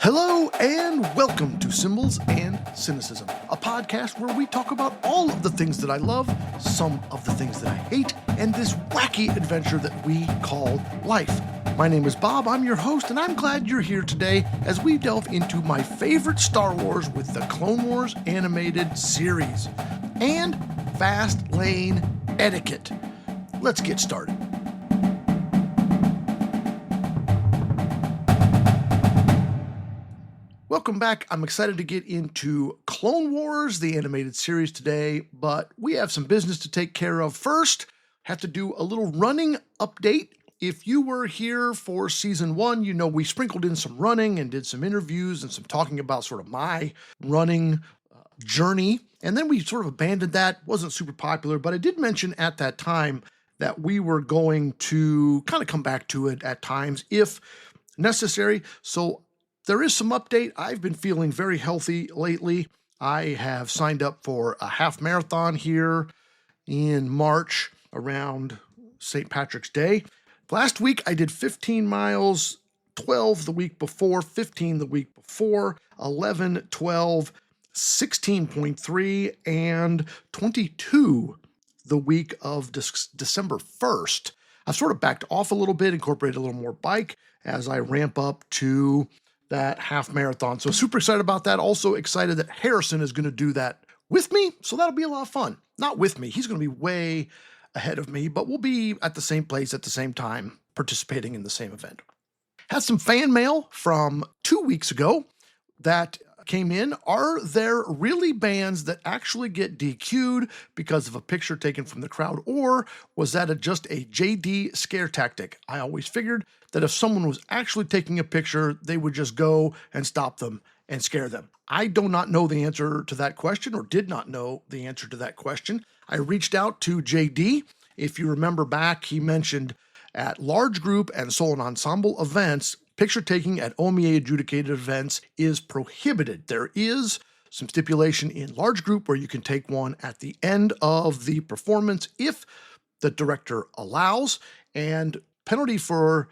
Hello and welcome to Symbols and Cynicism, a podcast where we talk about all of the things that I love, some of the things that I hate, and this wacky adventure that we call life. My name is Bob, I'm your host, and I'm glad you're here today as we delve into my favorite Star Wars with the Clone Wars animated series and fast lane etiquette. Let's get started. Welcome back. I'm excited to get into Clone Wars, the animated series today, but we have some business to take care of first. Have to do a little running update. If you were here for season 1, you know we sprinkled in some running and did some interviews and some talking about sort of my running journey. And then we sort of abandoned that. Wasn't super popular, but I did mention at that time that we were going to kind of come back to it at times if necessary. So there is some update. I've been feeling very healthy lately. I have signed up for a half marathon here in March around St. Patrick's Day. Last week I did 15 miles, 12 the week before, 15 the week before, 11, 12, 16.3, and 22 the week of December 1st. I've sort of backed off a little bit, incorporated a little more bike as I ramp up to that half marathon. So super excited about that. Also excited that Harrison is going to do that with me. So that'll be a lot of fun. Not with me. He's going to be way ahead of me, but we'll be at the same place at the same time, participating in the same event. Had some fan mail from 2 weeks ago that came in. Are there really bands that actually get DQ'd because of a picture taken from the crowd, or was that just a JD scare tactic? I always figured that if someone was actually taking a picture, they would just go and stop them and scare them. I do not know the answer to that question, or did not know the answer to that question. I reached out to JD. If you remember back, he mentioned at large group and solo ensemble events, picture taking at OMIA adjudicated events is prohibited. There is some stipulation in large group where you can take one at the end of the performance if the director allows, and penalty for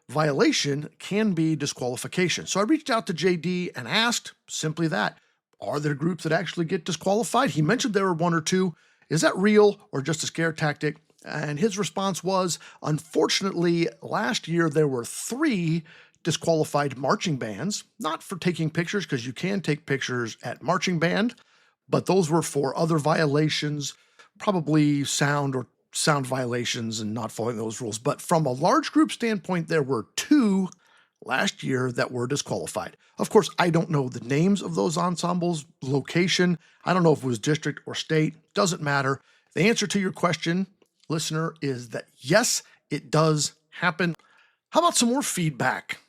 violation can be disqualification. So I reached out to JD and asked simply that. Are there groups that actually get disqualified? He mentioned there were one or two. Is that real or just a scare tactic? And his response was, unfortunately, last year there were 3 disqualified marching bands, not for taking pictures, because you can take pictures at marching band, but those were for other violations, probably sound violations and not following those rules. But from a large group standpoint, there were 2 last year that were disqualified. Of course, I don't know the names of those ensembles, location. I don't know if it was district or state. Doesn't matter. The answer to your question, listener, is that yes, it does happen. How about some more feedback?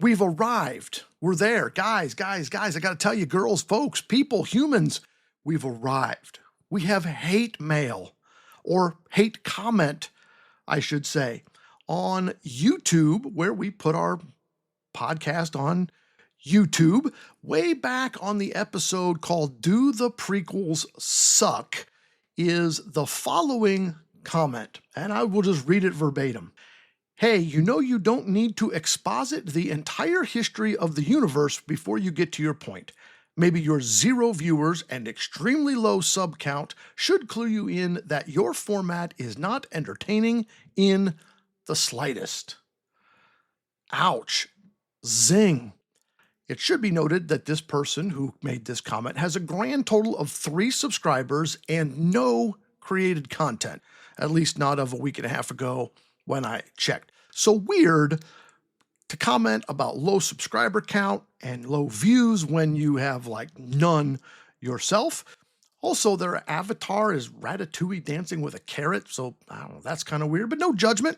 We've arrived. We're there. Guys, I got to tell you, girls, folks, people, humans, we've arrived. We have hate mail, or hate comment, I should say, on YouTube, where we put our podcast on YouTube. Way back on the episode called Do the Prequels Suck is the following comment, and I will just read it verbatim. Hey, you know you don't need to exposit the entire history of the universe before you get to your point. Maybe your 0 viewers and extremely low sub count should clue you in that your format is not entertaining in the slightest. Ouch. Zing. It should be noted that this person who made this comment has a grand total of 3 subscribers and no created content, at least not of a week and a half ago when I checked. So weird to comment about low subscriber count and low views when you have like none yourself. Also, their avatar is Ratatouille dancing with a carrot, so I don't know, that's kind of weird, but no judgment.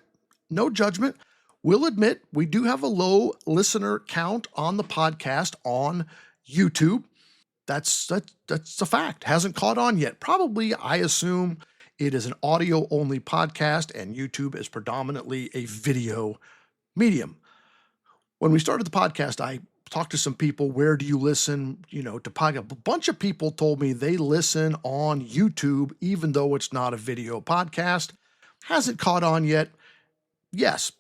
No judgment. We'll admit we do have a low listener count on the podcast on YouTube. That's a fact. Hasn't caught on yet. Probably, I assume, it is an audio-only podcast, and YouTube is predominantly a video medium. When we started the podcast, I talked to some people, where do you listen, to podcast? A bunch of people told me they listen on YouTube, even though it's not a video podcast. Hasn't caught on yet. Yes,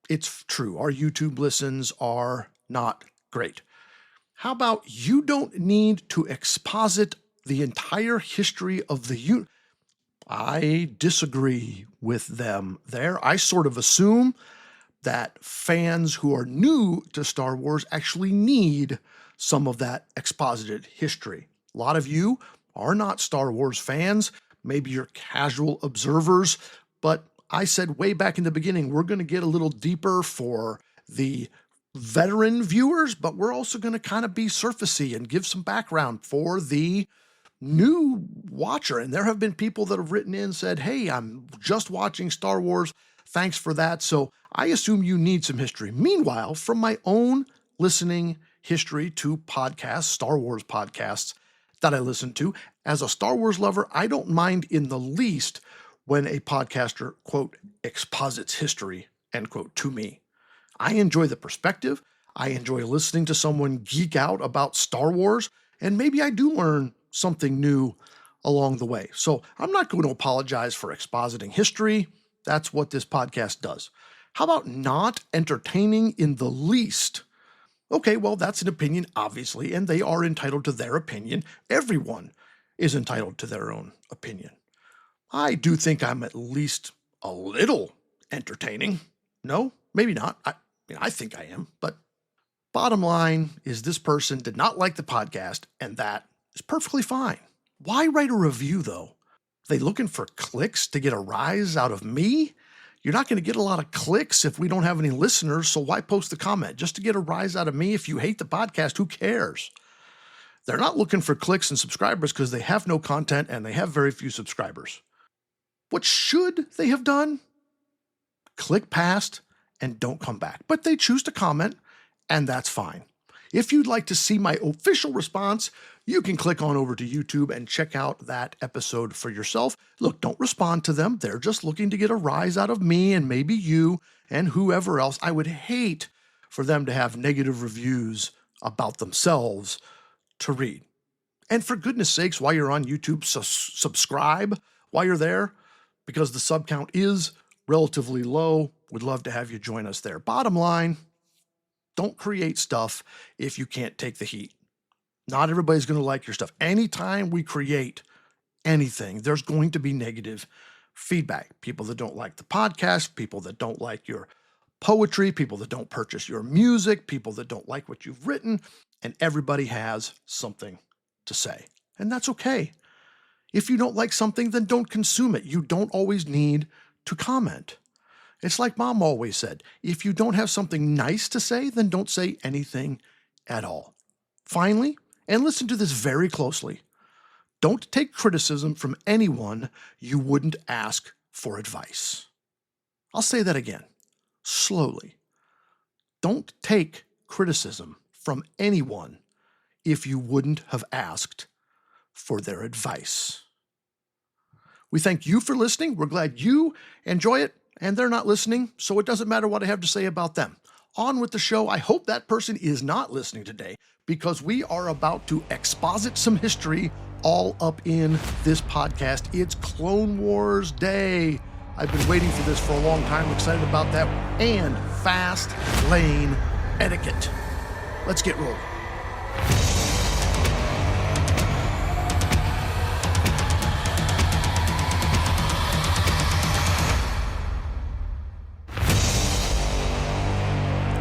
it's true. Our YouTube listens are not great. How about you don't need to exposit the entire history of the universe? I disagree with them there. I sort of assume that fans who are new to Star Wars actually need some of that exposited history. A lot of you are not Star Wars fans. Maybe you're casual observers, but I said way back in the beginning, we're going to get a little deeper for the veteran viewers, but we're also going to kind of be surfacey and give some background for the new watcher. And there have been people that have written in and said, hey, I'm just watching Star Wars. Thanks for that. So I assume you need some history. Meanwhile, from my own listening history to podcasts, Star Wars podcasts that I listen to, as a Star Wars lover, I don't mind in the least when a podcaster, quote, exposits history, end quote, to me. I enjoy the perspective. I enjoy listening to someone geek out about Star Wars, and maybe I do learn something new along the way. So I'm not going to apologize for expositing history. That's what this podcast does. How about not entertaining in the least? Okay, well, that's an opinion, obviously, and they are entitled to their opinion. Everyone is entitled to their own opinion. I do think I'm at least a little entertaining. No, maybe not. I think I am, but bottom line is this person did not like the podcast, and that is perfectly fine. Why write a review, though? Are they looking for clicks to get a rise out of me? You're not going to get a lot of clicks if we don't have any listeners, so why post the comment? Just to get a rise out of me? If you hate the podcast, who cares? They're not looking for clicks and subscribers because they have no content and they have very few subscribers. What should they have done? Click past and don't come back. But they choose to comment, and that's fine. If you'd like to see my official response, you can click on over to YouTube and check out that episode for yourself. Look, don't respond to them. They're just looking to get a rise out of me and maybe you and whoever else. I would hate for them to have negative reviews about themselves to read. And for goodness sakes, while you're on YouTube, subscribe while you're there, because the sub count is relatively low. We'd love to have you join us there. Bottom line, don't create stuff if you can't take the heat. Not everybody's going to like your stuff. Anytime we create anything, there's going to be negative feedback. People that don't like the podcast, people that don't like your poetry, people that don't purchase your music, people that don't like what you've written, and everybody has something to say. And that's okay. If you don't like something, then don't consume it. You don't always need to comment. It's like Mom always said, if you don't have something nice to say, then don't say anything at all. Finally, and listen to this very closely, don't take criticism from anyone you wouldn't ask for advice. I'll say that again, slowly. Don't take criticism from anyone if you wouldn't have asked for their advice. We thank you for listening. We're glad you enjoy it, and they're not listening, so it doesn't matter what I have to say about them. On with the show. I hope that person is not listening today, because we are about to exposit some history all up in this podcast. It's Clone Wars Day. I've been waiting for this for a long time. I'm excited about that. And fast lane etiquette. Let's get rolling.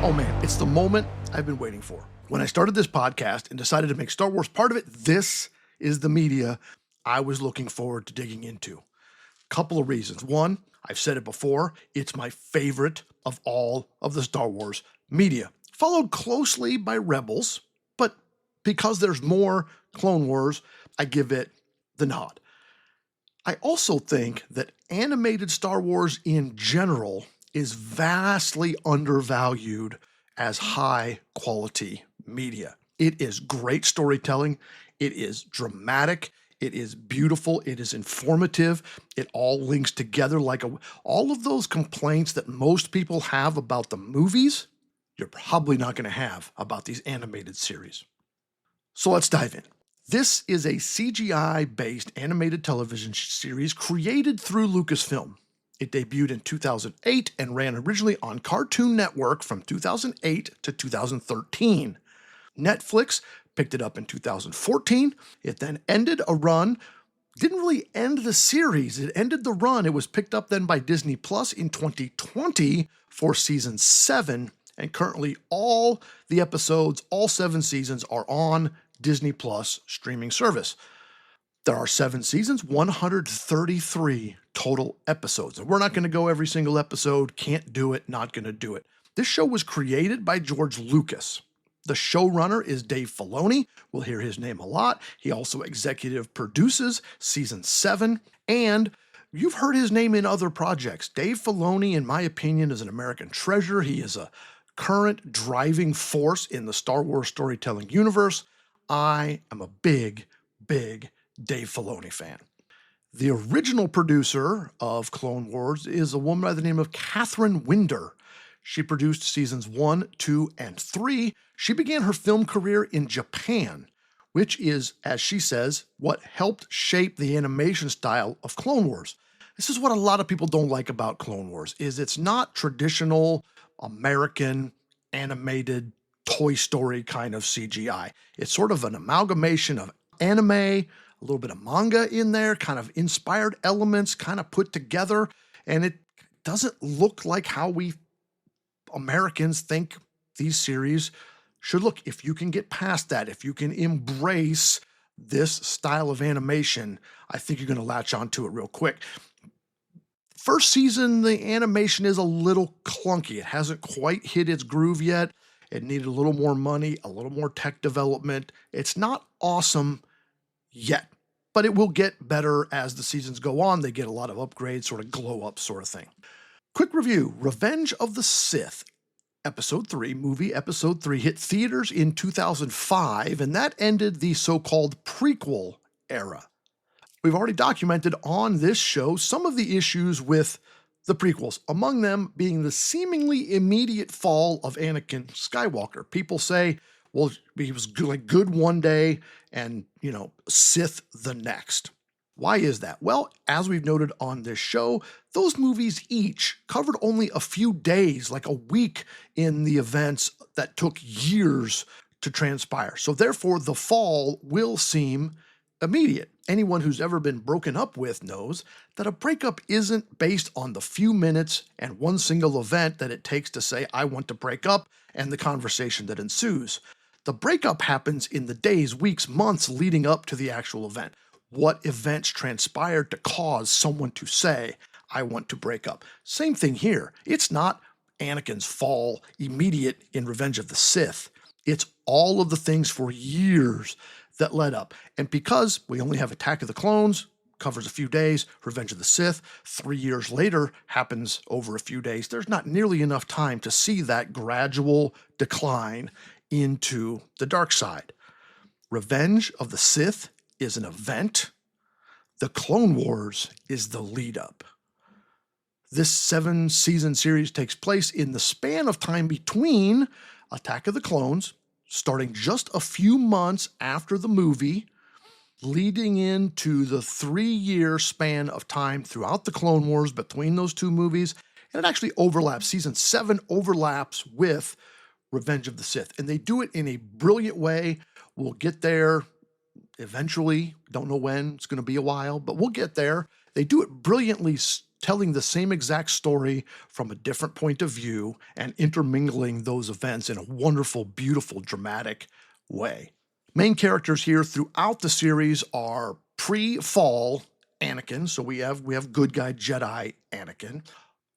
Oh man, it's the moment I've been waiting for. When I started this podcast and decided to make Star Wars part of it, this is the media I was looking forward to digging into. Couple of reasons. One, I've said it before, it's my favorite of all of the Star Wars media. Followed closely by Rebels, but because there's more Clone Wars, I give it the nod. I also think that animated Star Wars in general is vastly undervalued as high quality media. It is great storytelling. It is dramatic. It is beautiful. It is informative. It all links together all of those complaints that most people have about the movies, you're probably not going to have about these animated series. So let's dive in. This is a CGI-based animated television series created through Lucasfilm. It debuted in 2008 and ran originally on Cartoon Network from 2008 to 2013. Netflix picked it up in 2014. It then ended a run. Didn't really end the series. It ended the run. It was picked up then by Disney Plus in 2020 for season 7. And currently all the episodes, all 7 seasons, are on Disney Plus streaming service. There are 7 seasons, 133 total episodes. And we're not going to go every single episode. Can't do it. Not going to do it. This show was created by George Lucas. The showrunner is Dave Filoni. We'll hear his name a lot. He also executive produces season 7. And you've heard his name in other projects. Dave Filoni, in my opinion, is an American treasure. He is a current driving force in the Star Wars storytelling universe. I am a big Dave Filoni fan. The original producer of Clone Wars is a woman by the name of Catherine Winder. She produced seasons 1, 2, and 3. She began her film career in Japan, which is, as she says, what helped shape the animation style of Clone Wars. This is what a lot of people don't like about Clone Wars, is it's not traditional American animated Toy Story kind of CGI. It's sort of an amalgamation of anime, a little bit of manga in there, kind of inspired elements kind of put together, and it doesn't look like how we Americans think these series should look. If you can get past that, if you can embrace this style of animation, I think you're going to latch onto it real quick. First season, the animation is a little clunky. It hasn't quite hit its groove yet. It needed a little more money, a little more tech development. It's not awesome yet, but it will get better as the seasons go on. They get a lot of upgrades, sort of glow up sort of thing. Quick review, Revenge of the Sith, Episode 3, movie Episode 3, hit theaters in 2005, and that ended the so-called prequel era. We've already documented on this show some of the issues with the prequels, among them being the seemingly immediate fall of Anakin Skywalker. People say, well, he was good one day and, Sith the next. Why is that? Well, as we've noted on this show, those movies each covered only a few days, like a week in the events that took years to transpire. So therefore, the fall will seem immediate. Anyone who's ever been broken up with knows that a breakup isn't based on the few minutes and one single event that it takes to say, I want to break up, and the conversation that ensues. The breakup happens in the days, weeks, months leading up to the actual event. What events transpired to cause someone to say, I want to break up? Same thing here. It's not Anakin's fall immediate in Revenge of the Sith. It's all of the things for years that led up. And because we only have Attack of the Clones, covers a few days, Revenge of the Sith, 3 years later happens over a few days, there's not nearly enough time to see that gradual decline into the dark side. Revenge of the Sith is an event. The Clone Wars is the lead up. This 7-season series takes place in the span of time between Attack of the Clones, starting just a few months after the movie, leading into the 3-year span of time throughout the Clone Wars between those two movies. And it actually overlaps. Season 7 overlaps with Revenge of the Sith. And they do it in a brilliant way. We'll get there eventually. Don't know when. It's going to be a while, but we'll get there. They do it brilliantly, telling the same exact story from a different point of view and intermingling those events in a wonderful, beautiful, dramatic way. Main characters here throughout the series are pre-fall Anakin. So we have good guy Jedi Anakin.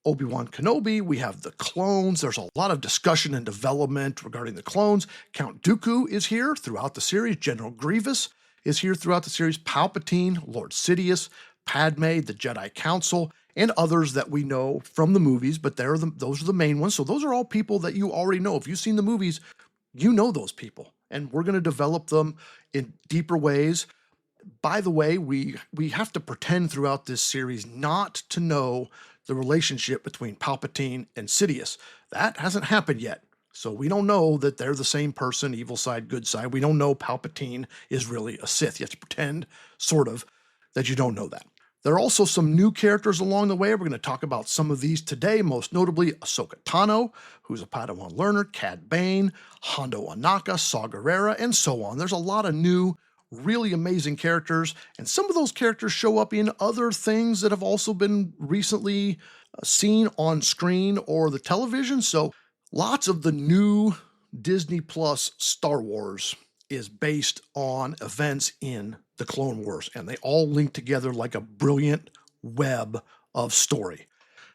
Obi-Wan Kenobi, we have the clones. There's a lot of discussion and development regarding the clones. Count Dooku is here throughout the series. General Grievous is here throughout the series. Palpatine, Lord Sidious, Padme, the Jedi Council, and others that we know from the movies, but those are the main ones. So those are all people that you already know. If you've seen the movies, you know those people, and we're going to develop them in deeper ways. By the way, we have to pretend throughout this series not to know the relationship between Palpatine and Sidious. That hasn't happened yet. So we don't know that they're the same person, evil side, good side. We don't know Palpatine is really a Sith. You have to pretend, sort of, that you don't know that. There are also some new characters along the way. We're going to talk about some of these today, most notably Ahsoka Tano, who's a Padawan learner, Cad Bane, Hondo Anaka, Saw Gerrera, and so on. There's a lot of new, really amazing characters, and some of those characters show up in other things that have also been recently seen on screen or the television. So lots of the new Disney Plus Star Wars is based on events in the Clone Wars, and they all link together like a brilliant web of story.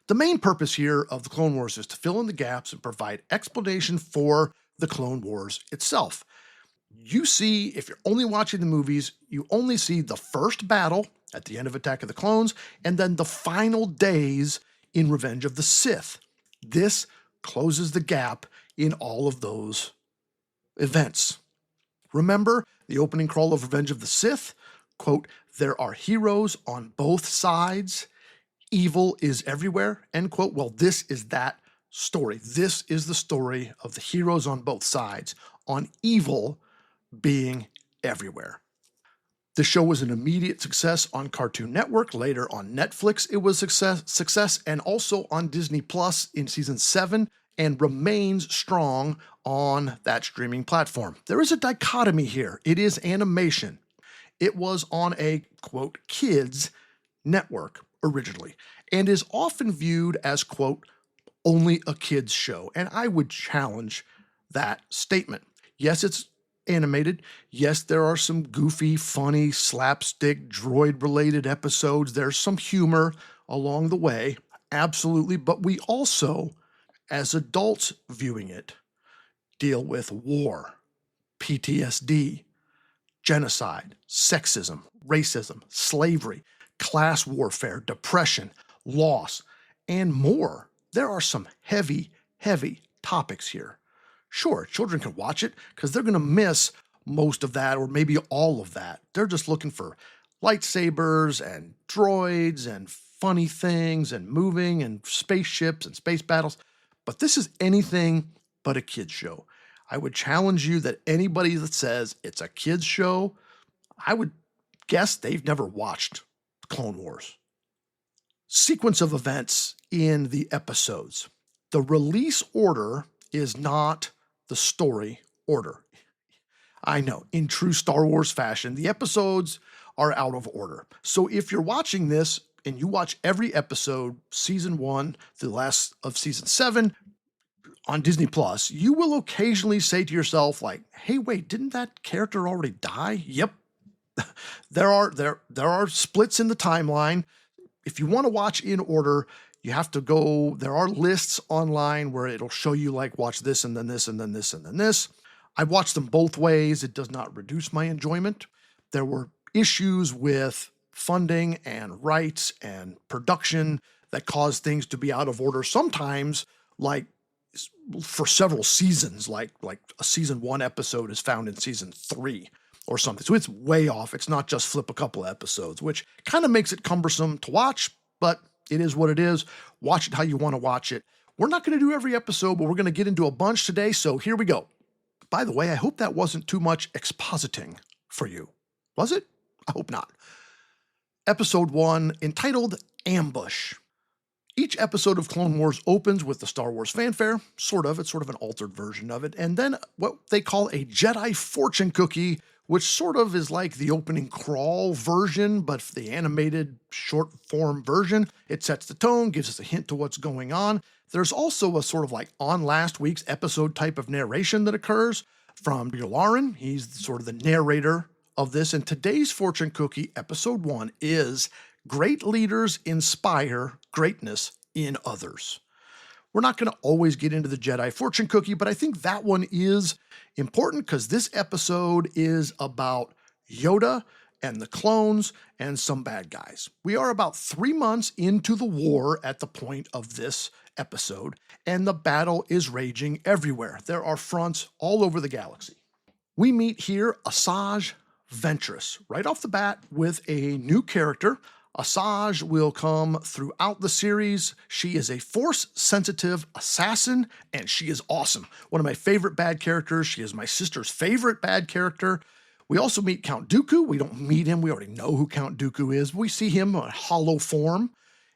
The main purpose here of the Clone Wars is to fill in the gaps and provide explanation for the Clone Wars itself. You see, if you're only watching the movies, you only see the first battle at the end of Attack of the Clones, and then the final days in Revenge of the Sith. This closes the gap in all of those events. Remember the opening crawl of Revenge of the Sith? Quote, "There are heroes on both sides. Evil is everywhere," end quote. Well, this is that story. This is the story of the heroes on both sides, on evil being everywhere. The show was an immediate success on Cartoon Network. Later on Netflix, it was success, and also on Disney Plus in season 7, and remains strong on that streaming platform. There is a dichotomy here. It is animation. It was on a, quote, kids network originally, and is often viewed as, quote, only a kids show. And I would challenge that statement. Yes, it's animated. Yes, there are some goofy, funny, slapstick, droid-related episodes. There's some humor along the way, absolutely. But we also, as adults viewing it, deal with war, PTSD, genocide, sexism, racism, slavery, class warfare, depression, loss, and more. There are some heavy, heavy topics here. Sure, children can watch it because they're going to miss most of that or maybe all of that. They're just looking for lightsabers and droids and funny things and moving and spaceships and space battles. But this is anything but a kid's show. I would challenge you that anybody that says it's a kid's show, I would guess they've never watched Clone Wars. Sequence of events in the episodes. The release order is not the story order. I know, in true Star Wars fashion, the episodes are out of order. So if you're watching this and you watch every episode, season 1 through the last of season 7 on Disney Plus, you will occasionally say to yourself, like, hey, wait, didn't that character already die? Yep. There are splits in the timeline. If you want to watch in order, you have to go, there are lists online where it'll show you like, watch this and then this and then this and then this. I watched them both ways. It does not reduce my enjoyment. There were issues with funding and rights and production that caused things to be out of order. Sometimes, like for several seasons, like a season 1 episode is found in season 3 or something. So it's way off. It's not just flip a couple episodes, which kind of makes it cumbersome to watch, but it is what it is. Watch it how you want to watch it. We're not going to do every episode, but we're going to get into a bunch today. So here we go. By the way, I hope that wasn't too much expositing for you. Was it? I hope not. Episode 1, entitled Ambush. Each episode of Clone Wars opens with the Star Wars fanfare, sort of. It's sort of an altered version of it. And then what they call a Jedi fortune cookie, which sort of is like the opening crawl version, but for the animated short form version. It sets the tone, gives us a hint to what's going on. There's also a sort of like on last week's episode type of narration that occurs from Lauren. He's sort of the narrator of this. And today's fortune cookie, episode 1, is Great Leaders Inspire Greatness in Others. We're not going to always get into the Jedi fortune cookie, but I think that one is important because this episode is about Yoda and the clones and some bad guys. We are about 3 months into the war at the point of this episode, and the battle is raging everywhere. There are fronts all over the galaxy. We meet here Asajj Ventress right off the bat with a new character. Asajj will come throughout the series. She is a Force-sensitive assassin, and she is awesome. One of my favorite bad characters. She is my sister's favorite bad character. We also meet Count Dooku. We don't meet him. We already know who Count Dooku is. We see him in hollow form.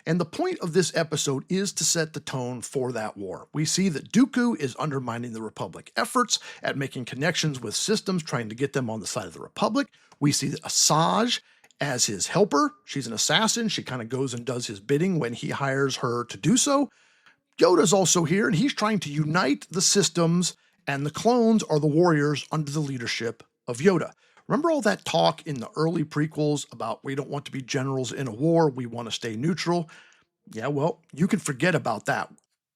And the point of this episode is to set the tone for that war. We see that Dooku is undermining the Republic efforts at making connections with systems, trying to get them on the side of the Republic. We see that Asajj as his helper. She's an assassin. She kind of goes and does his bidding when he hires her to do so. Yoda's also here, and he's trying to unite the systems, and the clones are the warriors under the leadership of Yoda. Remember all that talk in the early prequels about we don't want to be generals in a war, we want to stay neutral? Yeah, well, you can forget about that.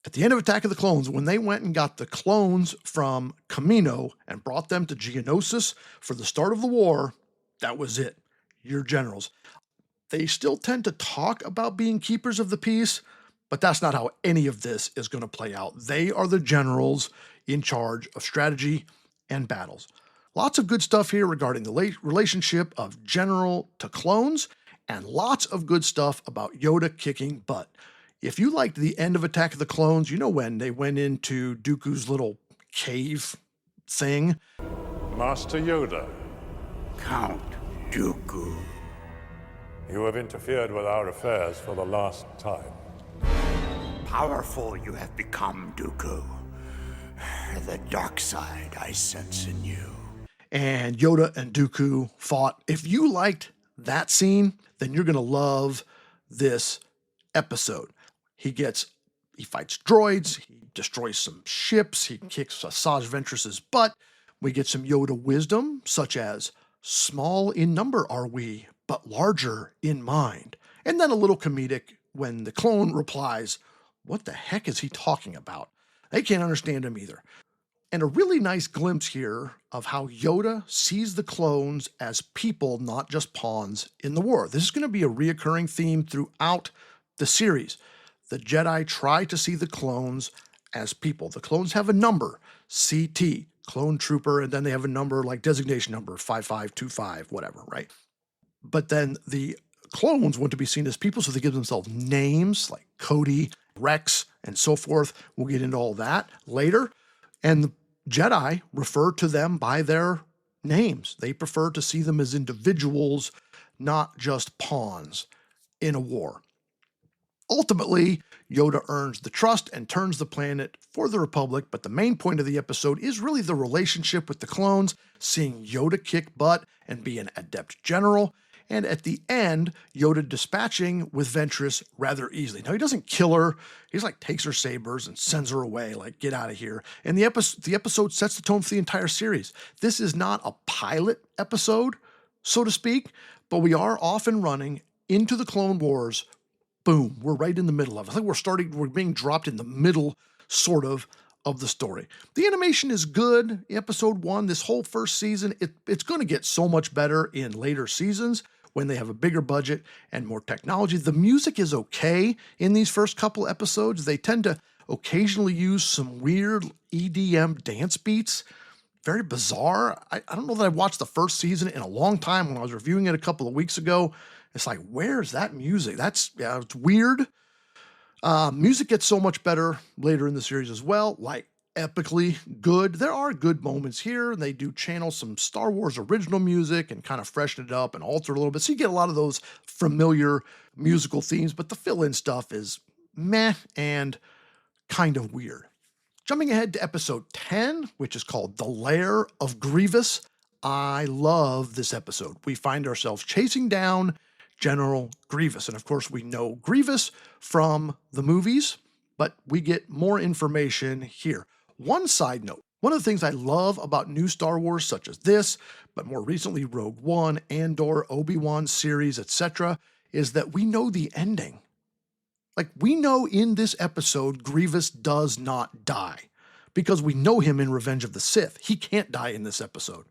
At the end of Attack of the Clones, when they went and got the clones from Kamino and brought them to Geonosis for the start of the war, that was it. You're generals. They still tend to talk about being keepers of the peace, but that's not how any of this is going to play out. They are the generals in charge of strategy and battles. Lots of good stuff here regarding the relationship of general to clones, and lots of good stuff about Yoda kicking butt. If you liked the end of Attack of the Clones, you know when they went into Dooku's little cave thing. Master Yoda. Count Dooku. You have interfered with our affairs for the last time. Powerful you have become, Dooku. The dark side I sense in you. And Yoda and Dooku fought. If you liked that scene, then you're going to love this episode. He fights droids, he destroys some ships, he kicks Asajj Ventress's butt. We get some Yoda wisdom, such as, small in number are we, but larger in mind. And then a little comedic when the clone replies, what the heck is he talking about? They can't understand him either. And a really nice glimpse here of how Yoda sees the clones as people, not just pawns in the war. This is going to be a reoccurring theme throughout the series. The Jedi try to see the clones as people. The clones have a number, CT, clone trooper, and then they have a number like designation number, 5525, whatever, right? But then the clones want to be seen as people, so they give themselves names like Cody, Rex, and so forth. We'll get into all that later. And the Jedi refer to them by their names. They prefer to see them as individuals, not just pawns in a war. Ultimately, Yoda earns the trust and turns the planet for the Republic, but the main point of the episode is really the relationship with the clones, seeing Yoda kick butt and be an adept general, and at the end, Yoda dispatching with Ventress rather easily. Now, he doesn't kill her. He just takes her sabers and sends her away, get out of here. And the episode sets the tone for the entire series. This is not a pilot episode, so to speak, but we are off and running into the Clone Wars. Boom, we're right in the middle of it. I think we're being dropped in the middle, sort of the story. The animation is good. Episode 1, this whole first season, it's going to get so much better in later seasons when they have a bigger budget and more technology. The music is okay in these first couple episodes. They tend to occasionally use some weird EDM dance beats. Very bizarre. I don't know that I've watched the first season in a long time. When I was reviewing it a couple of weeks ago, it's like, where's that music? It's weird. Music gets so much better later in the series as well, epically good. There are good moments here. They do channel some Star Wars original music and kind of freshen it up and alter it a little bit. So you get a lot of those familiar musical themes, but the fill-in stuff is meh and kind of weird. Jumping ahead to episode 10, which is called The Lair of Grievous. I love this episode. We find ourselves chasing down General Grievous. And of course, we know Grievous from the movies, but we get more information here. One side note, one of the things I love about new Star Wars, such as this, but more recently Rogue One, Andor, Obi-Wan series, etc., is that we know the ending. We know in this episode, Grievous does not die, because we know him in Revenge of the Sith. He can't die in this episode.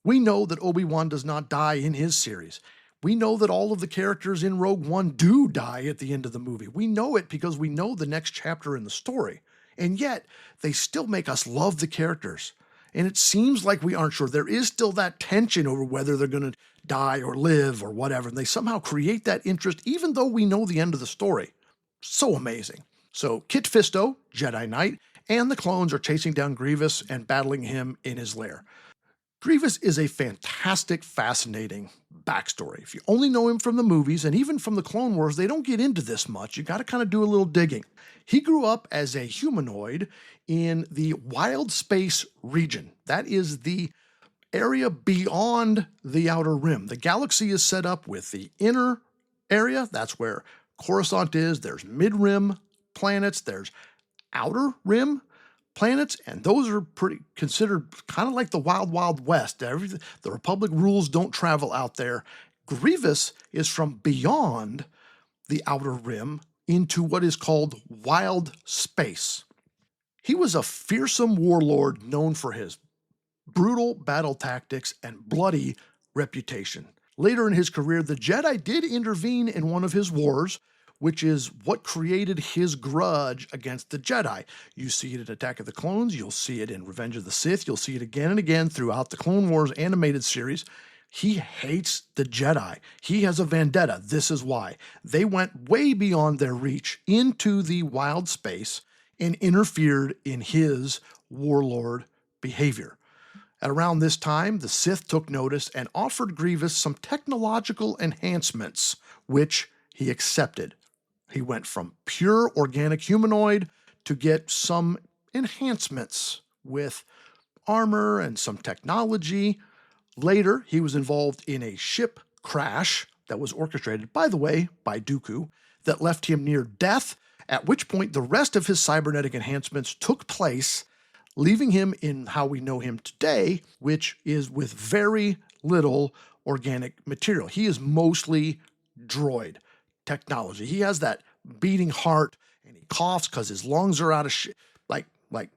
We know that Obi-Wan does not die in his series. We know that all of the characters in Rogue One do die at the end of the movie. We know it because we know the next chapter in the story. And yet, they still make us love the characters. And it seems like we aren't sure. There is still that tension over whether they're going to die or live or whatever. And they somehow create that interest even though we know the end of the story. So amazing. So Kit Fisto, Jedi Knight, and the clones are chasing down Grievous and battling him in his lair. Grievous is a fantastic, fascinating backstory. If you only know him from the movies and even from the Clone Wars, they don't get into this much. You got to kind of do a little digging. He grew up as a humanoid in the Wild Space region. That is the area beyond the Outer Rim. The galaxy is set up with the inner area. That's where Coruscant is. There's mid-rim planets. There's outer rim planets, and those are pretty considered kind of like the wild, wild west. The Republic rules don't travel out there. Grievous is from beyond the outer rim into what is called wild space. He was a fearsome warlord known for his brutal battle tactics and bloody reputation. Later in his career, the Jedi did intervene in one of his wars, which is what created his grudge against the Jedi. You see it in Attack of the Clones, you'll see it in Revenge of the Sith, you'll see it again and again throughout the Clone Wars animated series. He hates the Jedi. He has a vendetta. This is why. They went way beyond their reach into the wild space and interfered in his warlord behavior. At around this time, the Sith took notice and offered Grievous some technological enhancements, which he accepted. He went from pure organic humanoid to get some enhancements with armor and some technology. Later, he was involved in a ship crash that was orchestrated, by the way, by Dooku, that left him near death, at which point the rest of his cybernetic enhancements took place, leaving him in how we know him today, which is with very little organic material. He is mostly droid technology. He has that beating heart and he coughs because his lungs are out of shit. Like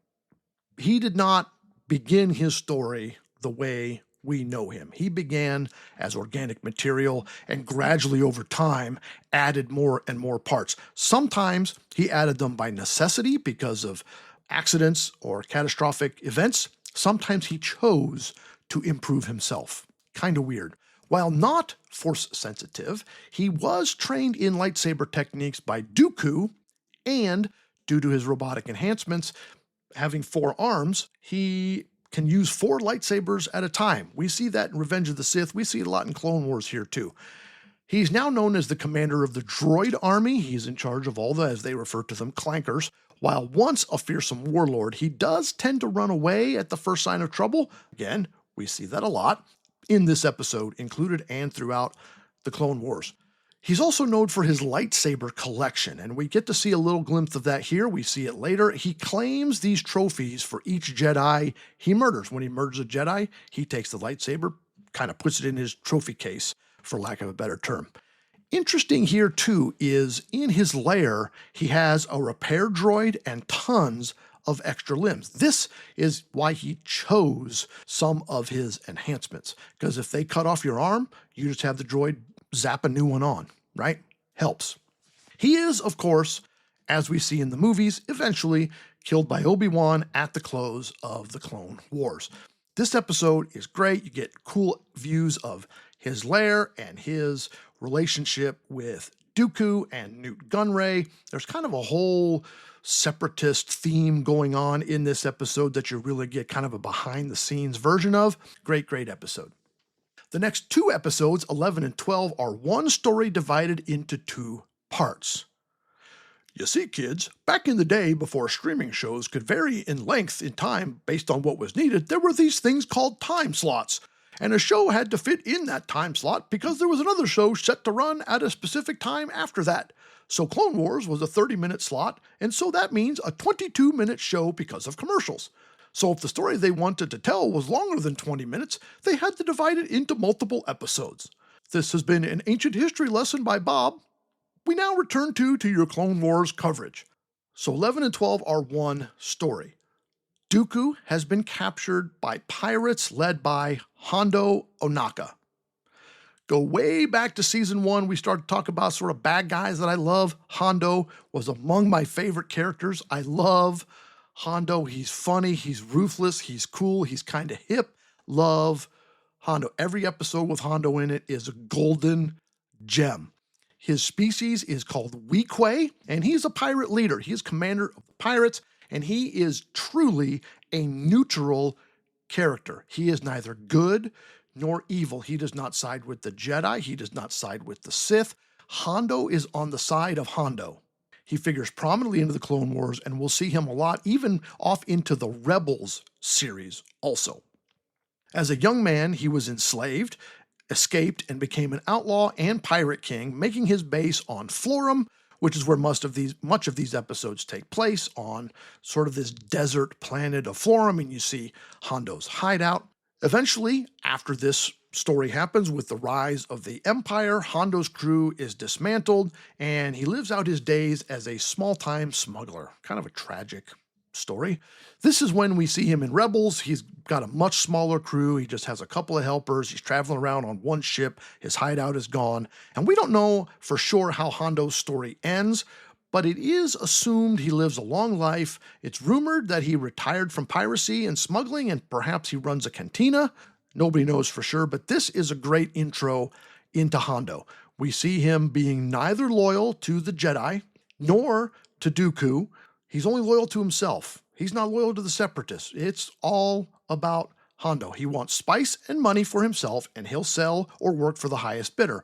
he did not begin his story the way we know him. He began as organic material and gradually over time added more and more parts. Sometimes he added them by necessity because of accidents or catastrophic events. Sometimes he chose to improve himself. Kind of weird. While not force sensitive, he was trained in lightsaber techniques by Dooku, and due to his robotic enhancements, having 4 arms, he can use 4 lightsabers at a time. We see that in Revenge of the Sith. We see it a lot in Clone Wars here too. He's now known as the commander of the droid army. He's in charge of all the, as they refer to them, clankers. While once a fearsome warlord, he does tend to run away at the first sign of trouble. Again, we see that a lot in this episode, included and throughout the Clone Wars. He's also known for his lightsaber collection, and we get to see a little glimpse of that here. We see it later. He claims these trophies for each Jedi he murders. When he murders a Jedi, he takes the lightsaber, kind of puts it in his trophy case, for lack of a better term. Interesting here, too, is in his lair, he has a repair droid and tons of extra limbs. This is why he chose some of his enhancements, because if they cut off your arm, you just have the droid zap a new one on, right? Helps. He is, of course, as we see in the movies, eventually killed by Obi-Wan at the close of the Clone Wars. This episode is great. You get cool views of his lair and his relationship with Dooku and Newt Gunray. There's kind of a whole separatist theme going on in this episode that you really get kind of a behind-the-scenes version of. Great, great episode. The next 2 episodes, 11 and 12, are one story divided into 2 parts. You see, kids, back in the day before streaming shows could vary in length in time based on what was needed, there were these things called time slots. And a show had to fit in that time slot because there was another show set to run at a specific time after that. So Clone Wars was a 30-minute slot, and so that means a 22-minute show because of commercials. So if the story they wanted to tell was longer than 20 minutes, they had to divide it into multiple episodes. This has been an ancient history lesson by Bob. We now return to your Clone Wars coverage. So 11 and 12 are one story. Dooku has been captured by pirates led by Hondo Ohnaka. Go way back to season 1, we started to talk about sort of bad guys that I love. Hondo was among my favorite characters. I love Hondo. He's funny, he's ruthless, he's cool, he's kind of hip. Love Hondo. Every episode with Hondo in it is a golden gem. His species is called Weequay, and he's a pirate leader. He is commander of the pirates, and he is truly a neutral character. He is neither good nor evil. He does not side with the Jedi. He does not side with the Sith. Hondo is on the side of Hondo. He figures prominently into the Clone Wars, and we'll see him a lot, even off into the Rebels series also. As a young man, he was enslaved, escaped, and became an outlaw and pirate king, making his base on Florum, which is where much of these episodes take place, on sort of this desert planet of Florum, and you see Hondo's hideout. Eventually, after this story happens with the rise of the Empire, Hondo's crew is dismantled, and he lives out his days as a small-time smuggler. Kind of a tragic story. This is when we see him in Rebels. He's got a much smaller crew. He just has a couple of helpers. He's traveling around on one ship. His hideout is gone. And we don't know for sure how Hondo's story ends, but it is assumed he lives a long life. It's rumored that he retired from piracy and smuggling, and perhaps he runs a cantina. Nobody knows for sure, but this is a great intro into Hondo. We see him being neither loyal to the Jedi nor to Dooku. He's only loyal to himself. He's not loyal to the Separatists. It's all about Hondo. He wants spice and money for himself, and he'll sell or work for the highest bidder.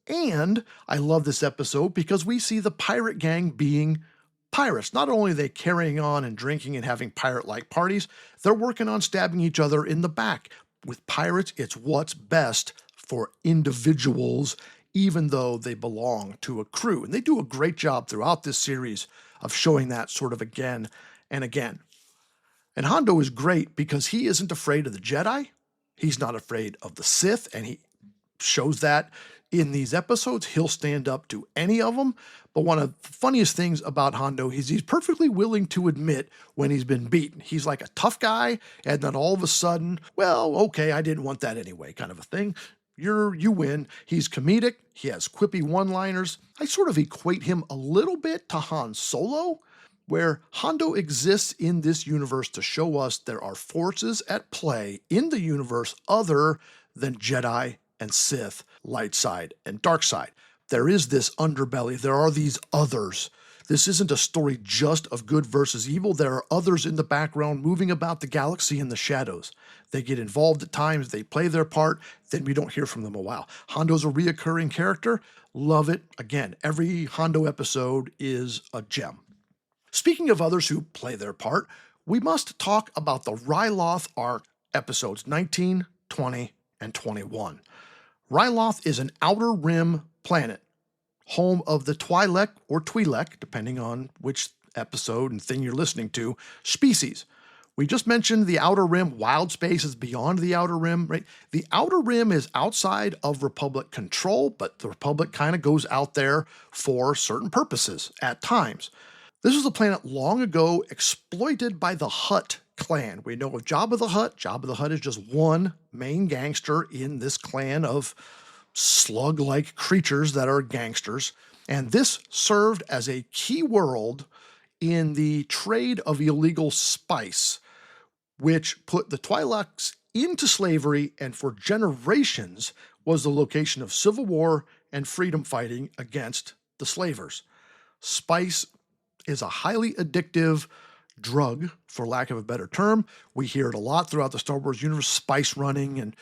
And I love this episode because we see the pirate gang being pirates. Not only are they carrying on and drinking and having pirate-like parties, they're working on stabbing each other in the back. With pirates, it's what's best for individuals, even though they belong to a crew. And they do a great job throughout this series of showing that sort of again and again. And Hondo is great because he isn't afraid of the Jedi. He's not afraid of the Sith, and he shows that in these episodes. He'll stand up to any of them. But one of the funniest things about Hondo is he's perfectly willing to admit when he's been beaten. He's like a tough guy, and then all of a sudden, well, okay, I didn't want that anyway, kind of a thing. You win. He's comedic. He has quippy one-liners. I sort of equate him a little bit to Han Solo, where Hondo exists in this universe to show us there are forces at play in the universe other than Jedi and Sith, light side and dark side. There is this underbelly. There are these others. This isn't a story just of good versus evil. There are others in the background moving about the galaxy in the shadows. They get involved at times. They play their part. Then we don't hear from them a while. Hondo's a reoccurring character. Love it. Again, every Hondo episode is a gem. Speaking of others who play their part, we must talk about the Ryloth arc episodes 19, 20, and 21. Ryloth is an outer rim planet, home of the Twi'lek or Twi'lek, depending on which episode and thing you're listening to, species. We just mentioned the outer rim. Wild space is beyond the outer rim, right? The outer rim is outside of Republic control, but the Republic kind of goes out there for certain purposes at times. This was a planet long ago exploited by the Hutt clan. We know of Jabba the Hutt. Jabba the Hutt is just one main gangster in this clan of slug-like creatures that are gangsters. And this served as a key world in the trade of illegal spice, which put the Twi'leks into slavery and for generations was the location of civil war and freedom fighting against the slavers. Spice is a highly addictive drug, for lack of a better term. We hear it a lot throughout the Star Wars universe, spice running, and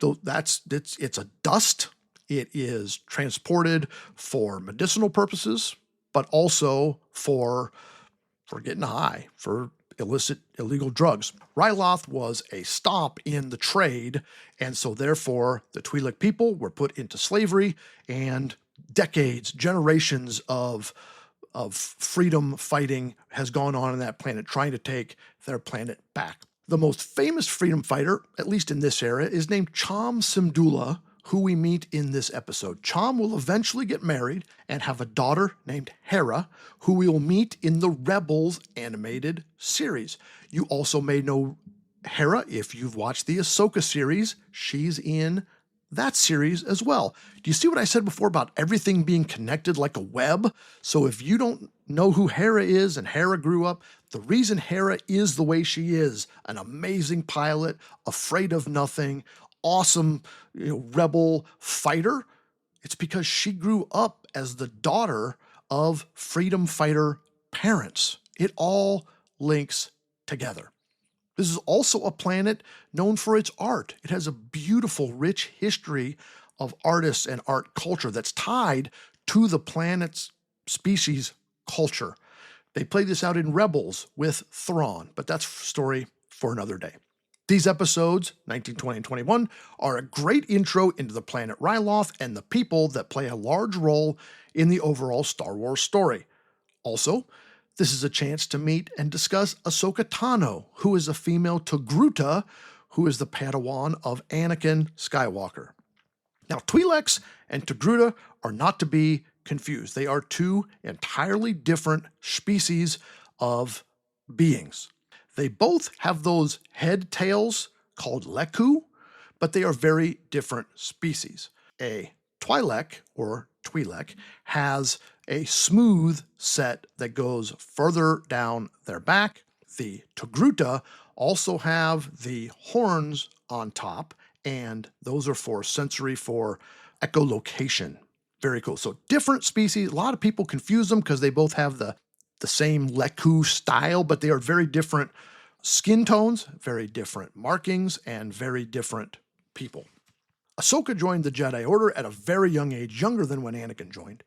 it's a dust. It is transported for medicinal purposes, but also for getting high, for illegal drugs. Ryloth was a stop in the trade, and so therefore the Twi'lek people were put into slavery, and decades, generations of freedom fighting has gone on that planet, trying to take their planet back. The most famous freedom fighter, at least in this era, is named Cham Syndulla, who we meet in this episode. Cham will eventually get married and have a daughter named Hera, who we will meet in the Rebels animated series. You also may know Hera if you've watched the Ahsoka series. She's in that series as well. Do you see what I said before about everything being connected like a web? So if you don't know who Hera is and Hera grew up, the reason Hera is the way she is, an amazing pilot, afraid of nothing, awesome, rebel fighter, it's because she grew up as the daughter of freedom fighter parents. It all links together. This is also a planet known for its art. It has a beautiful, rich history of artists and art culture that's tied to the planet's species culture. They play this out in Rebels with Thrawn, but that's a story for another day. These episodes, 19, 20, and 21, are a great intro into the planet Ryloth and the people that play a large role in the overall Star Wars story. Also, this is a chance to meet and discuss Ahsoka Tano, who is a female Togruta, who is the Padawan of Anakin Skywalker. Now, Twi'leks and Togruta are not to be confused. They are two entirely different species of beings. They both have those head tails called Leku, but they are very different species. A Twi'lek, or Twi'lek, has a smooth set that goes further down their back. The Togruta also have the horns on top, and those are for sensory, for echolocation. Very cool. So different species. A lot of people confuse them because they both have the same Leku style, but they are very different skin tones, very different markings, and very different people. Ahsoka joined the Jedi Order at a very young age, younger than when Anakin joined.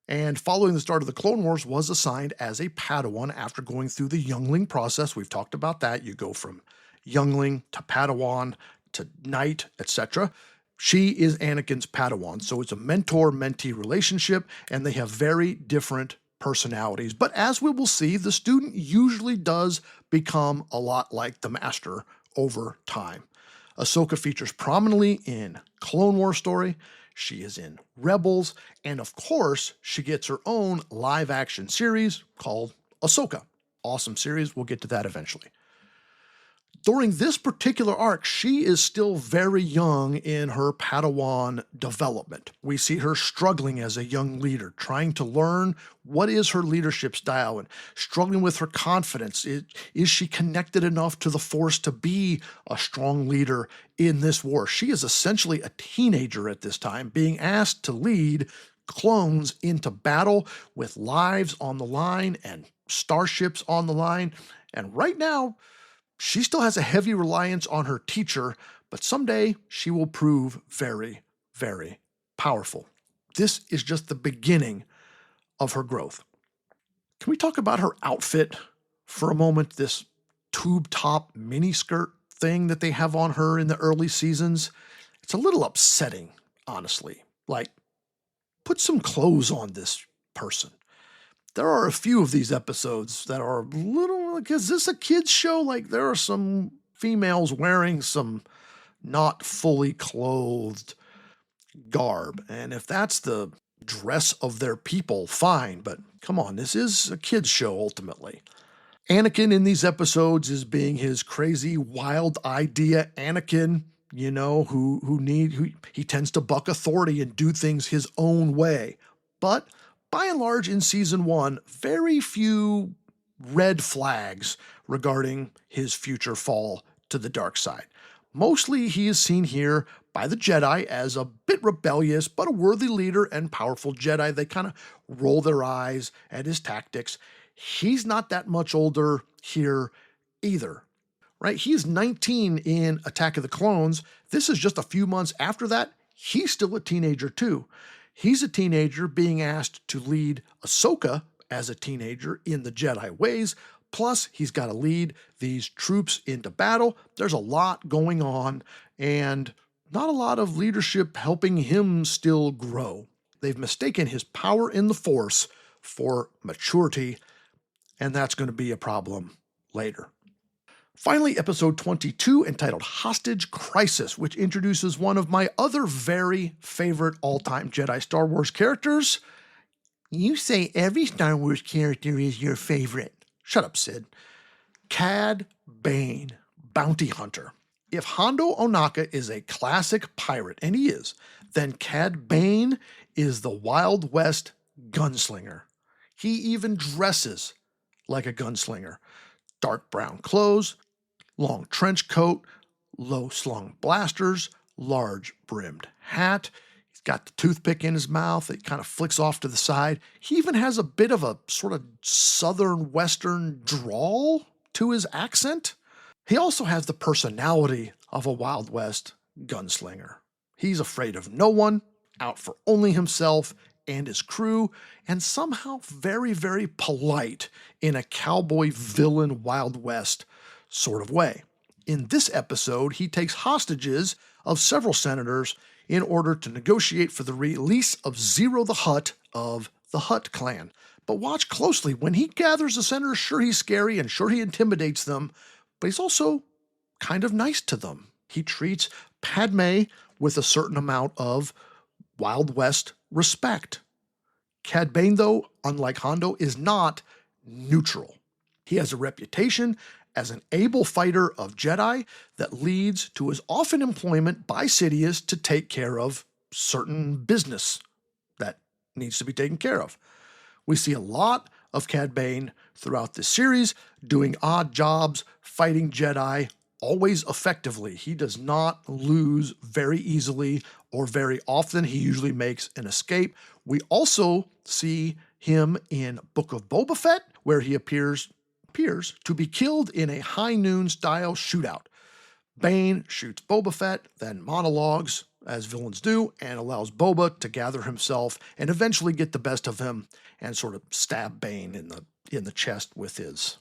And following the start of the Clone Wars, was assigned as a Padawan after going through the youngling process. We've talked about that. You go from youngling to Padawan to knight, etc. She is Anakin's Padawan, so it's a mentor-mentee relationship, and they have very different personalities. But as we will see, the student usually does become a lot like the master over time. Ahsoka features prominently in Clone Wars story. She is in Rebels, and of course, she gets her own live-action series called Ahsoka. Awesome series. We'll get to that eventually. During this particular arc, she is still very young in her Padawan development. We see her struggling as a young leader, trying to learn what is her leadership style and struggling with her confidence. Is she connected enough to the Force to be a strong leader in this war? She is essentially a teenager at this time, being asked to lead clones into battle with lives on the line and starships on the line. And right now, she still has a heavy reliance on her teacher, but someday she will prove very, very powerful. This is just the beginning of her growth. Can we talk about her outfit for a moment? This tube top miniskirt thing that they have on her in the early seasons. It's a little upsetting, honestly. Like, put some clothes on this person. There are a few of these episodes that are a little, like, is this a kid's show? Like, there are some females wearing some not fully clothed garb. And if that's the dress of their people, fine. But come on, this is a kid's show ultimately. Anakin in these episodes is being his crazy, wild idea Anakin, you know, who he tends to buck authority and do things his own way. But by and large, in season 1, very few red flags regarding his future fall to the dark side. Mostly he is seen here by the Jedi as a bit rebellious, but a worthy leader and powerful Jedi. They kind of roll their eyes at his tactics. He's not that much older here either, right? He's 19 in Attack of the Clones. This is just a few months after that. He's still a teenager too. He's a teenager being asked to lead Ahsoka as a teenager in the Jedi ways. Plus, he's got to lead these troops into battle. There's a lot going on and not a lot of leadership helping him still grow. They've mistaken his power in the Force for maturity, and that's going to be a problem later. Finally, episode 22, entitled Hostage Crisis, which introduces one of my other very favorite all-time Jedi Star Wars characters. You say every Star Wars character is your favorite. Shut up, Sid. Cad Bane, Bounty Hunter. If Hondo Ohnaka is a classic pirate, and he is, then Cad Bane is the Wild West gunslinger. He even dresses like a gunslinger. Dark brown clothes, long trench coat, low-slung blasters, large brimmed hat. He's got the toothpick in his mouth. It kind of flicks off to the side. He even has a bit of a sort of southern western drawl to his accent. He also has the personality of a Wild West gunslinger. He's afraid of no one, out for only himself and his crew, and somehow very, very polite in a cowboy villain Wild West sort of way. In this episode, he takes hostages of several senators in order to negotiate for the release of Zero the Hutt of the Hutt clan. But watch closely. When he gathers the senators, sure he's scary and sure he intimidates them, but he's also kind of nice to them. He treats Padme with a certain amount of Wild West respect. Cad Bane, though, unlike Hondo, is not neutral. He has a reputation as an able fighter of Jedi that leads to his often employment by Sidious to take care of certain business that needs to be taken care of. We see a lot of Cad Bane throughout this series, doing odd jobs, fighting Jedi, always effectively. He does not lose very easily or very often. He usually makes an escape. We also see him in Book of Boba Fett, where he appears to be killed in a high noon style shootout. Bane shoots Boba Fett, then monologues, as villains do, and allows Boba to gather himself and eventually get the best of him and sort of stab Bane in the chest with his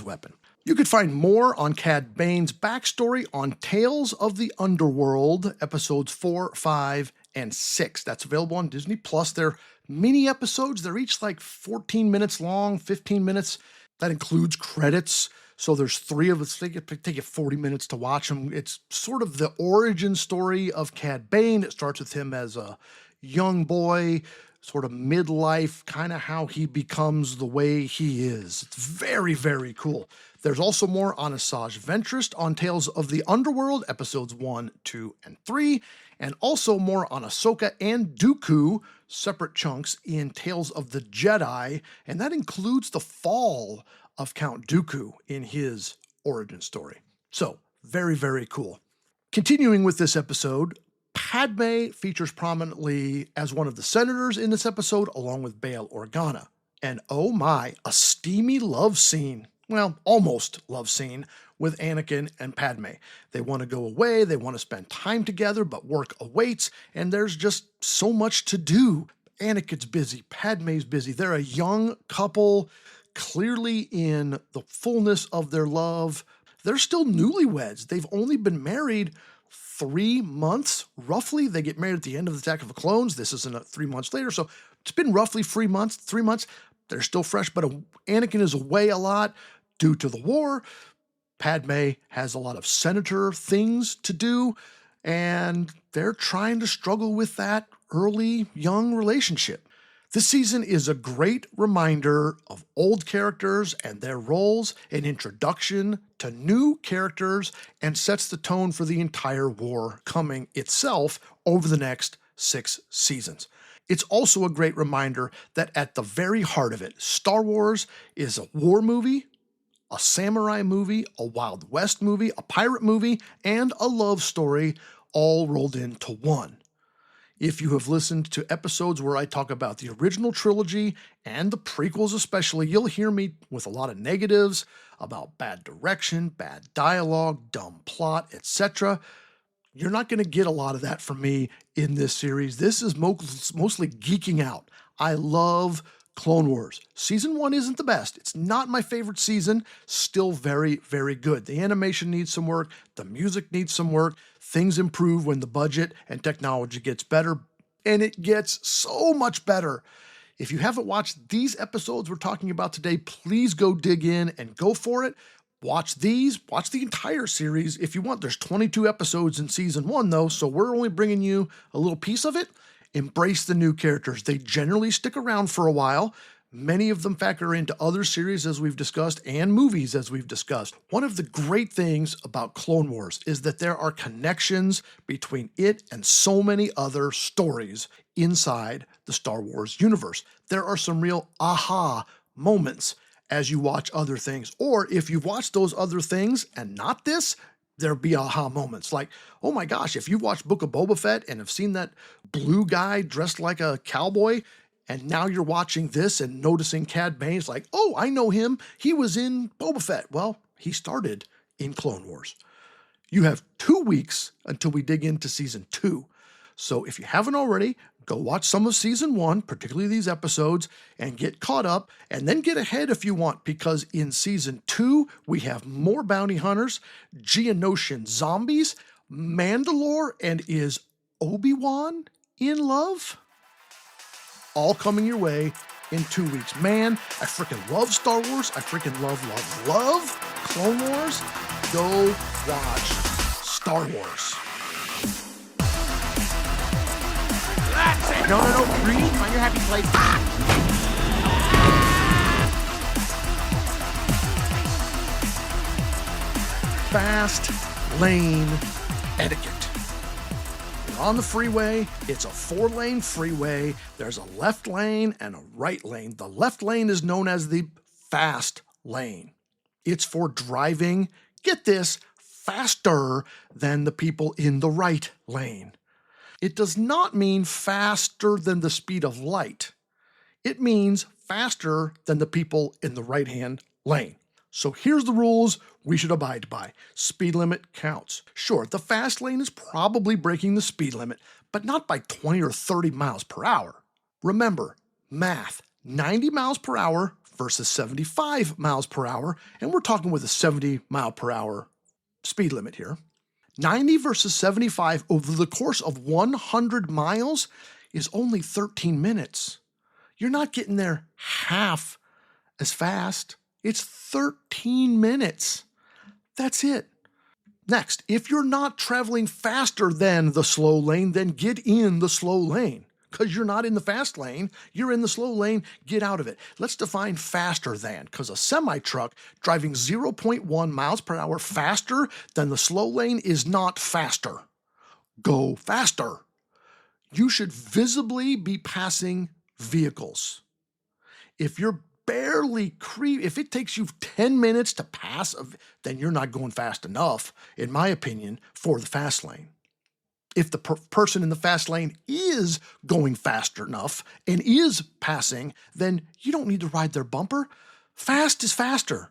weapon. You could find more on Cad Bane's backstory on Tales of the Underworld, episodes 4, 5, and 6. That's available on Disney Plus. They're mini episodes. They're each like 14 minutes long, 15 minutes. That includes credits. So there's 3 of us. They take you 40 minutes to watch them. It's sort of the origin story of Cad Bane. It starts with him as a young boy, sort of midlife, kind of how he becomes the way he is. It's very, very cool. There's also more on Asajj Ventress on Tales of the Underworld, episodes 1, 2, and 3, and also more on Ahsoka and Dooku, separate chunks in Tales of the Jedi, and that includes the fall of Count Dooku in his origin story. So, very, very cool. Continuing with this episode, Padme features prominently as one of the senators in this episode, along with Bail Organa. And oh my, a steamy love scene. Well, almost love scene with Anakin and Padme. They want to go away, they want to spend time together, but work awaits, and there's just so much to do. Anakin's busy, Padme's busy. They're a young couple, clearly in the fullness of their love. They're still newlyweds. They've only been married 3 months, roughly. They get married at the end of the Attack of the Clones. This isn't 3 months later, so it's been roughly 3 months. 3 months. They're still fresh, but Anakin is away a lot due to the war. Padme has a lot of senator things to do, and they're trying to struggle with that early young relationship. This season is a great reminder of old characters and their roles, an introduction to new characters, and sets the tone for the entire war coming itself over the next 6 seasons. It's also a great reminder that at the very heart of it, Star Wars is a war movie, a samurai movie, a Wild West movie, a pirate movie, and a love story all rolled into one. If you have listened to episodes where I talk about the original trilogy and the prequels especially, you'll hear me with a lot of negatives about bad direction, bad dialogue, dumb plot, etc. You're not going to get a lot of that from me in this series. This is mostly geeking out. I love Clone Wars. Season 1 isn't the best. It's not my favorite season. Still very, very good. The animation needs some work. The music needs some work. Things improve when the budget and technology gets better. And it gets so much better. If you haven't watched these episodes we're talking about today, please go dig in and go for it. Watch these. Watch the entire series if you want. There's 22 episodes in season 1, though, so we're only bringing you a little piece of it. Embrace the new characters. They generally stick around for a while. Many of them factor into other series as we've discussed and movies as we've discussed. One of the great things about Clone Wars is that there are connections between it and so many other stories inside the Star Wars universe. There are some real aha moments as you watch other things. Or if you've watched those other things and not this, there'll be aha moments like, oh my gosh, if you've watched Book of Boba Fett and have seen that blue guy dressed like a cowboy, and now you're watching this and noticing Cad Bane, it's like, oh, I know him. He was in Boba Fett. Well, he started in Clone Wars. You have 2 weeks until we dig into season 2. So if you haven't already, go watch some of season 1, particularly these episodes, and get caught up, and then get ahead if you want, because in season 2, we have more bounty hunters, Geonosian zombies, Mandalore, and is Obi-Wan in love? All coming your way in 2 weeks. Man, I freaking love Star Wars. I freaking love Clone Wars. Go watch Star Wars. That's it. No, breathe. Find your happy place. Fast lane etiquette. You're on the freeway. It's a 4-lane freeway. There's a left lane and a right lane. The left lane is known as the fast lane. It's for driving, get this, faster than the people in the right lane. It does not mean faster than the speed of light. It means faster than the people in the right-hand lane. So here's the rules we should abide by. Speed limit counts. Sure, the fast lane is probably breaking the speed limit, but not by 20 or 30 miles per hour. Remember, math, 90 miles per hour versus 75 miles per hour, and we're talking with a 70 mile per hour speed limit here. 90 versus 75 over the course of 100 miles is only 13 minutes. You're not getting there half as fast. It's 13 minutes. That's it. Next, if you're not traveling faster than the slow lane, then get in the slow lane. Because you're not in the fast lane, you're in the slow lane, get out of it. Let's define faster than, because a semi-truck driving 0.1 miles per hour faster than the slow lane is not faster. Go faster. You should visibly be passing vehicles. If you're if it takes you 10 minutes to pass, then you're not going fast enough, in my opinion, for the fast lane. If the person in the fast lane is going fast enough and is passing, then you don't need to ride their bumper. Fast is faster.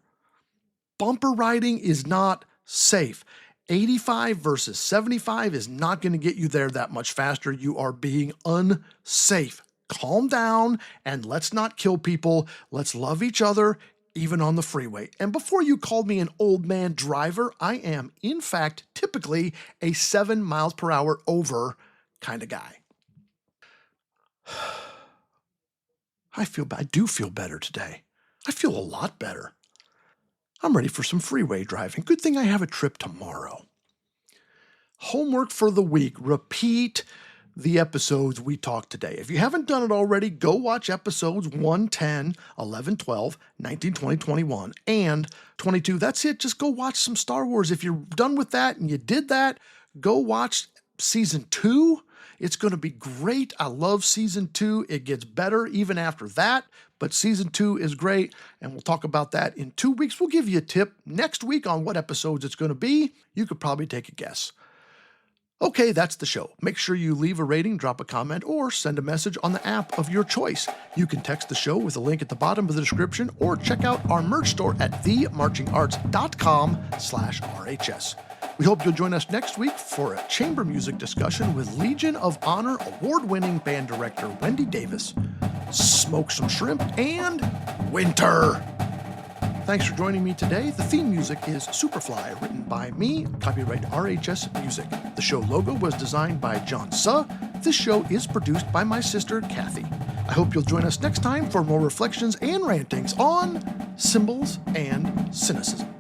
Bumper riding is not safe. 85 versus 75 is not going to get you there that much faster. You are being unsafe. Calm down and let's not kill people. Let's love each other, even on the freeway. And before you called me an old man driver, I am, in fact, typically a 7 miles per hour over kind of guy. I do feel better today. I feel a lot better. I'm ready for some freeway driving. Good thing I have a trip tomorrow. Homework for the week. Repeat the episodes we talked today. If you haven't done it already, go watch episodes 1, 10, 11, 12, 19, 20, 21, and 22. That's it. Just go watch some Star Wars. If you're done with that and you did that, go watch season 2. It's going to be great. I love season 2. It gets better even after that, but season 2 is great, and we'll talk about that in 2 weeks. We'll give you a tip next week on what episodes it's going to be. You could probably take a guess. Okay, that's the show. Make sure you leave a rating, drop a comment, or send a message on the app of your choice. You can text the show with a link at the bottom of the description, or check out our merch store at themarchingarts.com/RHS. We hope you'll join us next week for a chamber music discussion with Legion of Honor award-winning band director Wendy Davis. Smoke some shrimp and winter! Thanks for joining me today. The theme music is Superfly, written by me, copyright RHS Music. The show logo was designed by John Suh. This show is produced by my sister, Kathy. I hope you'll join us next time for more reflections and rantings on symbols and cynicism.